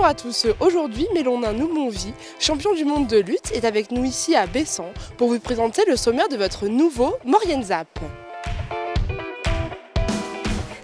Bonjour à tous, aujourd'hui Mélonin Noumonvi, champion du monde de lutte, est avec nous ici à Bessan pour vous présenter le sommaire de votre nouveau Morienzap.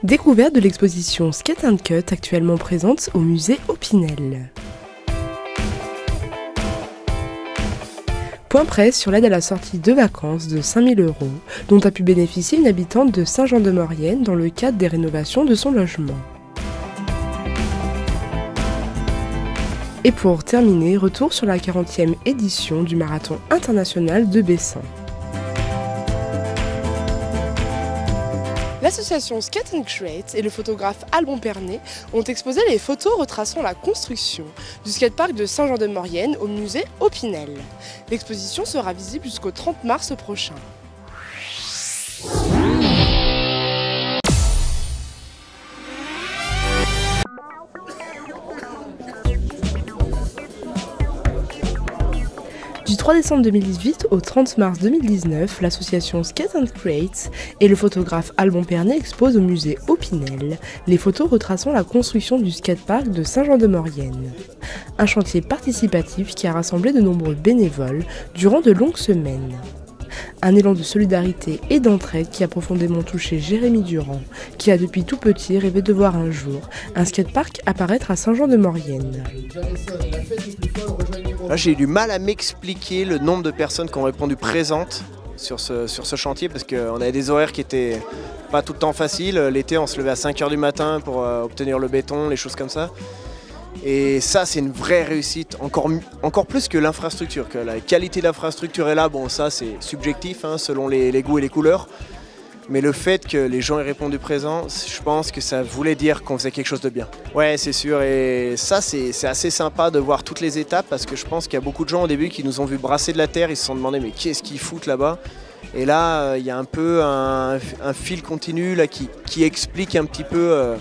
Découverte de l'exposition Skate & Cut actuellement présente au musée Opinel. Point presse sur l'aide à la sortie de vacances de 5 000 € dont a pu bénéficier une habitante de Saint-Jean-de-Maurienne dans le cadre des rénovations de son logement. Et pour terminer, retour sur la 40e édition du Marathon international de Bessan. L'association Skate & Create et le photographe Alban Pernet ont exposé les photos retraçant la construction du skatepark de Saint-Jean-de-Maurienne au musée Opinel. L'exposition sera visible jusqu'au 30 mars prochain. Du 3 décembre 2018 au 30 mars 2019, l'association Skate & Create et le photographe Alban Pernet exposent au musée Opinel les photos retraçant la construction du skatepark de Saint-Jean-de-Maurienne. Un chantier participatif qui a rassemblé de nombreux bénévoles durant de longues semaines. Un élan de solidarité et d'entraide qui a profondément touché Jérémy Durand, qui a depuis tout petit rêvé de voir un jour un skatepark apparaître à Saint-Jean-de-Maurienne. Là, j'ai eu du mal à m'expliquer le nombre de personnes qui ont répondu présentes sur ce chantier parce qu'on avait des horaires qui étaient pas tout le temps faciles. L'été, on se levait à 5 h du matin pour obtenir le béton, les choses comme ça. Et ça, c'est une vraie réussite, encore plus que l'infrastructure. Que la qualité de l'infrastructure est là, bon, ça c'est subjectif hein, selon les goûts et les couleurs. Mais le fait que les gens aient répondu présent, je pense que ça voulait dire qu'on faisait quelque chose de bien. Ouais, c'est sûr. Et ça, c'est assez sympa de voir toutes les étapes parce que je pense qu'il y a beaucoup de gens au début qui nous ont vu brasser de la terre. Ils se sont demandé mais qu'est-ce qu'ils foutent là-bas? Et là, il y a un peu un fil continu là, qui explique un petit peu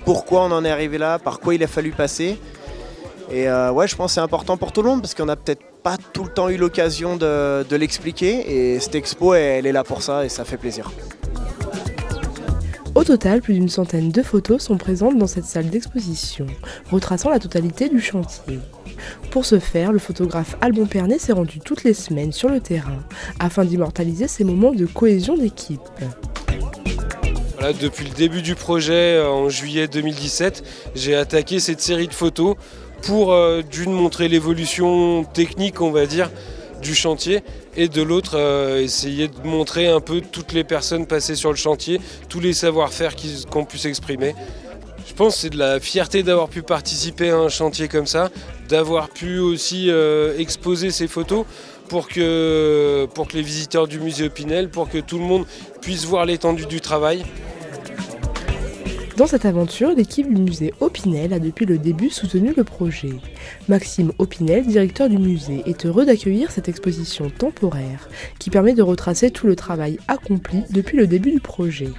pourquoi on en est arrivé là, par quoi il a fallu passer. Et ouais, je pense que c'est important pour tout le monde parce qu'on n'a peut-être pas tout le temps eu l'occasion de l'expliquer. Et cette expo, elle est là pour ça et ça fait plaisir. Au total, plus d'une centaine de photos sont présentes dans cette salle d'exposition, retraçant la totalité du chantier. Pour ce faire, le photographe Alban Pernet s'est rendu toutes les semaines sur le terrain, afin d'immortaliser ces moments de cohésion d'équipe. Voilà, depuis le début du projet, en juillet 2017, j'ai attaqué cette série de photos pour d'une montrer l'évolution technique, on va dire, du chantier et de l'autre essayer de montrer un peu toutes les personnes passées sur le chantier, tous les savoir-faire qu'on puisse exprimer. Je pense que c'est de la fierté d'avoir pu participer à un chantier comme ça, d'avoir pu aussi exposer ces photos pour que les visiteurs du musée Opinel, pour que tout le monde puisse voir l'étendue du travail. Dans cette aventure, l'équipe du musée Opinel a depuis le début soutenu le projet. Maxime Opinel, directeur du musée, est heureux d'accueillir cette exposition temporaire qui permet de retracer tout le travail accompli depuis le début du projet.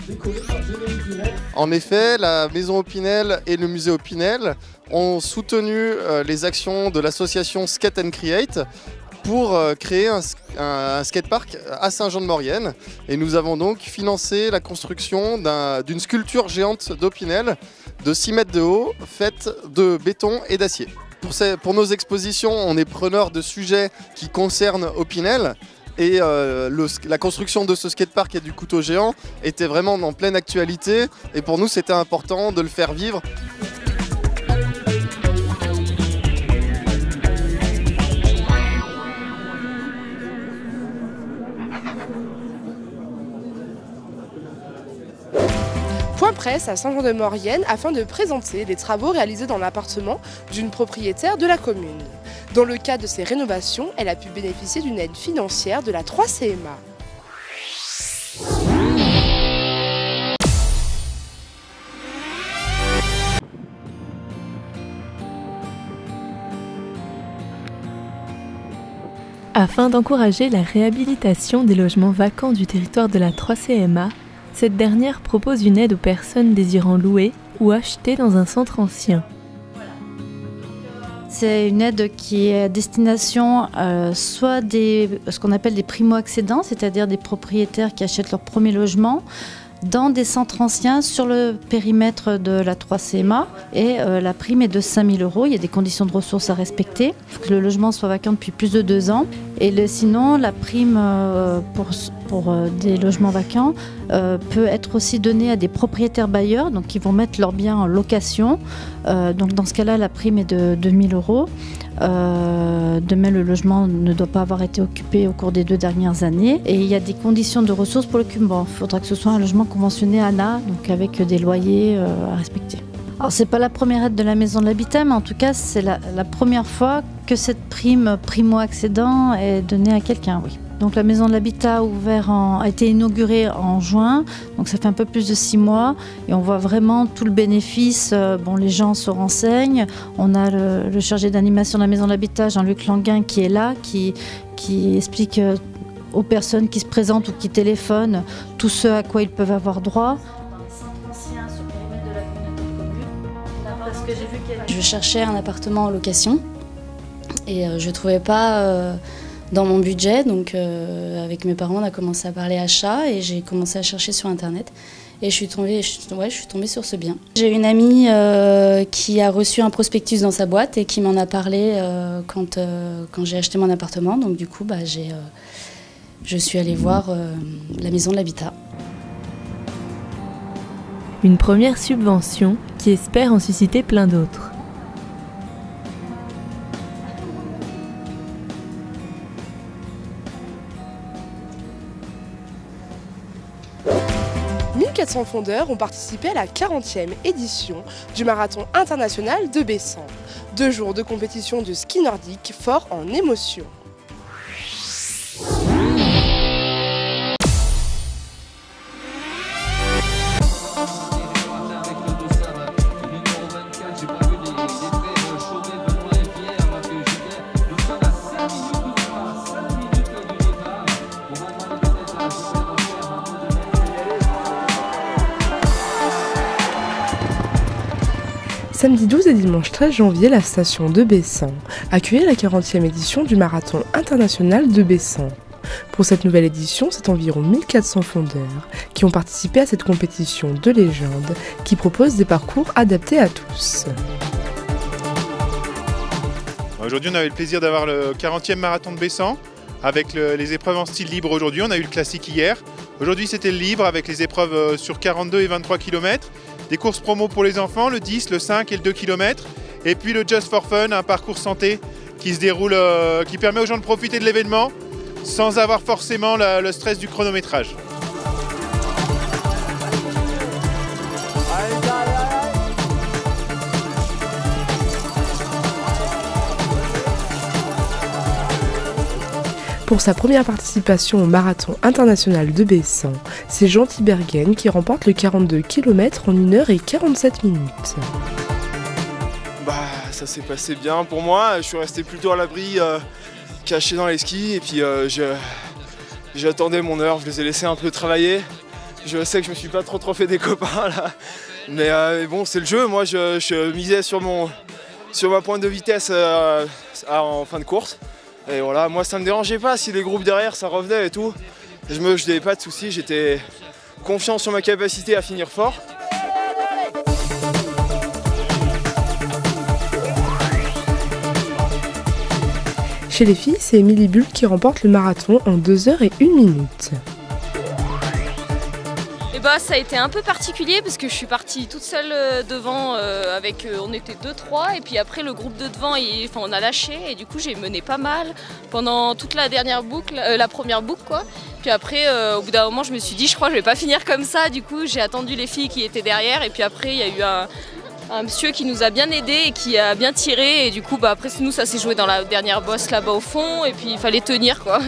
En effet, la maison Opinel et le musée Opinel ont soutenu les actions de l'association Skate & Create pour créer un skatepark à Saint-Jean-de-Maurienne. Et nous avons donc financé la construction d'une sculpture géante d'Opinel de 6 mètres de haut, faite de béton et d'acier. Pour nos expositions, on est preneur de sujets qui concernent Opinel. Et la construction de ce skatepark et du couteau géant était vraiment en pleine actualité. Et pour nous, c'était important de le faire vivre. Point presse à Saint-Jean-de-Maurienne afin de présenter les travaux réalisés dans l'appartement d'une propriétaire de la commune. Dans le cadre de ces rénovations, elle a pu bénéficier d'une aide financière de la 3CMA. Afin d'encourager la réhabilitation des logements vacants du territoire de la 3CMA, cette dernière propose une aide aux personnes désirant louer ou acheter dans un centre ancien. C'est une aide qui est à destination soit ce qu'on appelle des primo-accédants, c'est-à-dire des propriétaires qui achètent leur premier logement, dans des centres anciens sur le périmètre de la 3CMA et la prime est de 5 000 €. Il y a des conditions de ressources à respecter. Il faut que le logement soit vacant depuis plus de 2 ans. Et sinon, la prime pour des logements vacants peut être aussi donnée à des propriétaires bailleurs donc qui vont mettre leurs biens en location. Donc dans ce cas-là, la prime est de 2 000 €. Demain, le logement ne doit pas avoir été occupé au cours des 2 dernières années. Et il y a des conditions de ressources pour l'occupant. Il faudra que ce soit un logement conventionné ANA, donc avec des loyers à respecter. Alors, c'est pas la première aide de la maison de l'habitat, mais en tout cas, c'est la première fois que cette prime primo-accédant est donnée à quelqu'un, oui. Donc la maison de l'habitat a été inaugurée en juin, donc ça fait un peu plus de 6 mois et on voit vraiment tout le bénéfice. Les gens se renseignent, on a le chargé d'animation de la maison de l'habitat, Jean-Luc Languin, qui est là, qui explique aux personnes qui se présentent ou qui téléphonent tout ce à quoi ils peuvent avoir droit. Je cherchais un appartement en location et je ne trouvais pas dans mon budget, donc avec mes parents on a commencé à parler achat et j'ai commencé à chercher sur internet et je suis tombée sur ce bien. J'ai une amie qui a reçu un prospectus dans sa boîte et qui m'en a parlé quand j'ai acheté mon appartement, donc du coup je suis allée voir la maison de l'habitat. Une première subvention qui espère en susciter plein d'autres. « 1400 fondeurs ont participé à la 40e édition du Marathon international de Bessan. 2 jours de compétition de ski nordique fort en émotion. Samedi 12 et dimanche 13 janvier, la station de Bessan accueillait la 40e édition du Marathon international de Bessan. Pour cette nouvelle édition, c'est environ 1400 fondeurs qui ont participé à cette compétition de légende qui propose des parcours adaptés à tous. Aujourd'hui, on avait le plaisir d'avoir le 40e marathon de Bessan avec les épreuves en style libre aujourd'hui. On a eu le classique hier. Aujourd'hui, c'était le libre avec les épreuves sur 42 et 23 km. Des courses promo pour les enfants, le 10, le 5 et le 2 km. Et puis le Just for Fun, un parcours santé qui se déroule, qui permet aux gens de profiter de l'événement sans avoir forcément le stress du chronométrage. Pour sa première participation au Marathon international de Bessan, c'est Jean Tibergen qui remporte le 42 km en 1h47. Ça s'est passé bien pour moi. Je suis resté plutôt à l'abri, caché dans les skis, et puis j'attendais mon heure. Je les ai laissés un peu travailler. Je sais que je me suis pas trop fait des copains là, mais bon, c'est le jeu. Moi, je misais sur ma pointe de vitesse en fin de course. Et voilà, moi ça me dérangeait pas si les groupes derrière ça revenait et tout. Je n'avais pas de soucis, j'étais confiant sur ma capacité à finir fort. Chez les filles, c'est Émilie Bull qui remporte le marathon en 2h01. Ça a été un peu particulier parce que je suis partie toute seule devant on était 2-3 et puis après le groupe de devant on a lâché et du coup j'ai mené pas mal pendant toute la dernière boucle, la première boucle quoi. Puis après au bout d'un moment je me suis dit je crois que je vais pas finir comme ça, du coup j'ai attendu les filles qui étaient derrière et puis après il y a eu un monsieur qui nous a bien aidé et qui a bien tiré et du coup après nous ça s'est joué dans la dernière bosse là-bas au fond et puis il fallait tenir quoi.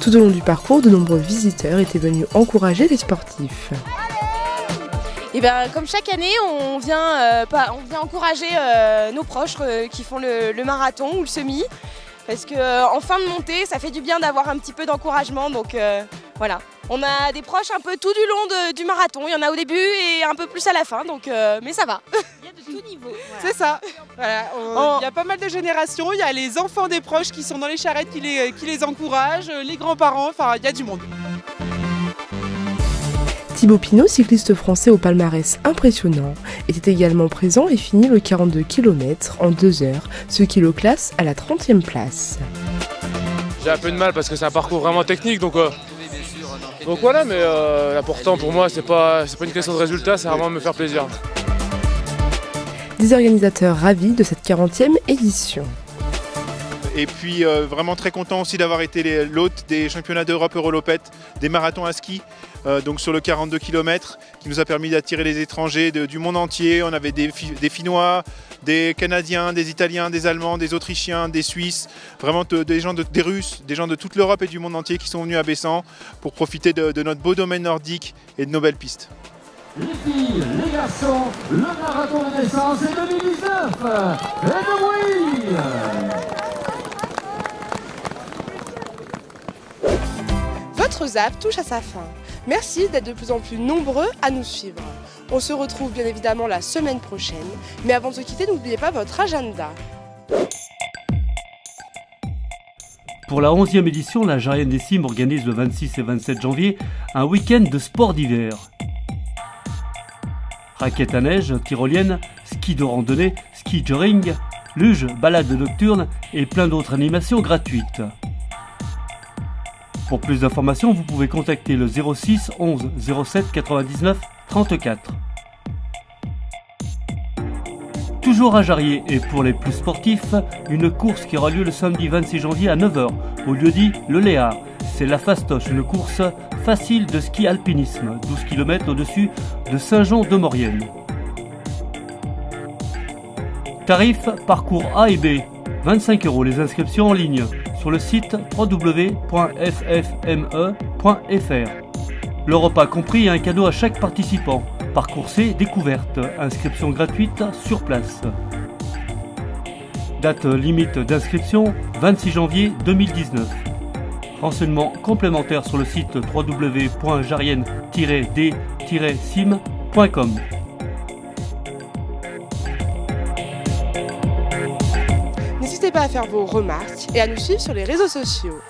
Tout au long du parcours, de nombreux visiteurs étaient venus encourager les sportifs. Et comme chaque année, on vient encourager nos proches qui font le marathon ou le semi. Parce qu'en fin de montée, ça fait du bien d'avoir un petit peu d'encouragement. Donc voilà. On a des proches un peu tout du long du marathon. Il y en a au début et un peu plus à la fin. Donc, mais ça va. tout niveau. C'est ça. Voilà. Il y a pas mal de générations. Il y a les enfants des proches qui sont dans les charrettes qui les encouragent, les grands-parents. Enfin, il y a du monde. Thibaut Pinot, cycliste français au palmarès impressionnant, était également présent et finit le 42 km en 2 heures, ce qui le classe à la 30e place. J'ai un peu de mal parce que c'est un parcours vraiment technique, donc voilà, mais l'important pour moi, c'est pas une question de résultat, c'est vraiment me faire plaisir. Des organisateurs ravis de cette 40e édition. Et puis vraiment très content aussi d'avoir été l'hôte des championnats d'Europe Eurolopette, des marathons à ski, donc sur le 42 km, qui nous a permis d'attirer les étrangers du monde entier. On avait des Finnois, des Canadiens, des Italiens, des Allemands, des Autrichiens, des Suisses, vraiment des Russes, des gens de toute l'Europe et du monde entier qui sont venus à Bessan pour profiter de notre beau domaine nordique et de nos belles pistes. Les filles, les garçons, le marathon de Bessan, c'est 2019 et de bruit. Votre zap touche à sa fin. Merci d'être de plus en plus nombreux à nous suivre. On se retrouve bien évidemment la semaine prochaine, mais avant de se quitter, n'oubliez pas votre agenda. Pour la 11e édition, la Jarienne des Cimes organise le 26 et 27 janvier un week-end de sport d'hiver. Raquettes à neige, tyrolienne, ski de randonnée, ski jogging, luge, balade nocturne et plein d'autres animations gratuites. Pour plus d'informations, vous pouvez contacter le 06 11 07 99 34. Toujours à Jarrier et pour les plus sportifs, une course qui aura lieu le samedi 26 janvier à 9 h au lieu-dit Le Léard. C'est la Fastoche, une course facile de ski alpinisme, 12 km au-dessus de Saint-Jean-de-Maurienne. Tarif parcours A et B, 25 € les inscriptions en ligne sur le site www.ffme.fr. Le repas compris et un cadeau à chaque participant. Parcours C, découverte, inscription gratuite sur place. Date limite d'inscription, 26 janvier 2019. Renseignements complémentaires sur le site www.jarienne-d-sim.com. N'hésitez pas à faire vos remarques et à nous suivre sur les réseaux sociaux.